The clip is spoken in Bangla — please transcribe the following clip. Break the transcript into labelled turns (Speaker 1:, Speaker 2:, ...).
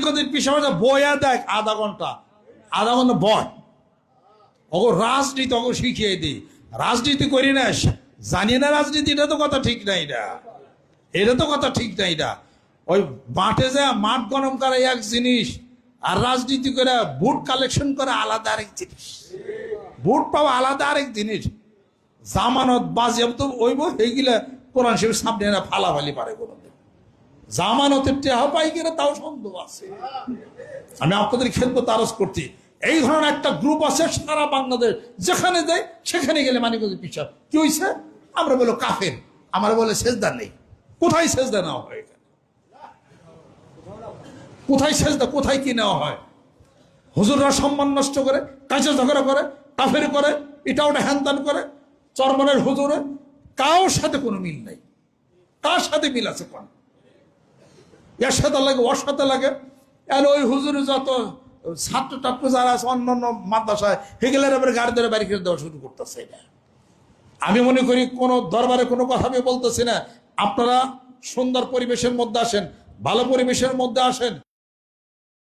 Speaker 1: মানিকগঞ্জের পিছনে বয়া দেখ আধা ঘন্টা বয় ওগো রাজনীতি ওগো শিখিয়ে দিই রাজনীতি করি না জানি না রাজনীতি এটা তো কথা ঠিক নাই এটা তো কথা ঠিক নাই ওই মাঠে যায় মাঠ গরম করে এক জিনিস আর রাজনীতি করে ভোট কালেকশন করে আলাদা আরেক জিনিস ভোট পাওয়া আলাদা আরেক জিনিস জামানত বাজেয়াপ্ত ওইব এইগুলা কোরআন শরীফের সামনে না ফালাফালি পারে কোনোদিন জামানতের টেহা পাই কিনা তাও সন্দেহ আছে আমি আপনাদের খেদমত আরজ করছি এই ধরনের একটা গ্রুপ আছে সারা বাংলাদেশ যেখানে যায় সেখানে গেলে মানিকগঞ্জের পিছন কি হয়েছে আমরা বলো কাফের আমরা বলে সেজদা নেই কোথায় সেজদা নেওয়া হয় কোথায় সেজদা কোথায় কি নেওয়া হয় হুজুররা সম্মান নষ্ট করে কাছে ঝগড়া করে কাফের করে এটা ওটা হ্যানত্যান করে চরমনের হুজুরে কারোর সাথে কোনো মিল নাই কার সাথে মিল আছে কোন এর সাথে লাগে ওর সাথে লাগে আর ওই হুজুরে যত ছাত্র টাত্র যারা আছে অন্যান্য মাদ্রাসায় হেগেলের এবার গাড়ি ধরে বাড়ি করে দেওয়া শুরু করতেছে এটা আমি মনে করি কোনো দরবারে কোনো কথা আমি বলতেছি না আপনারা সুন্দর পরিবেশের মধ্যে আসেন ভালো পরিবেশের মধ্যে আসেন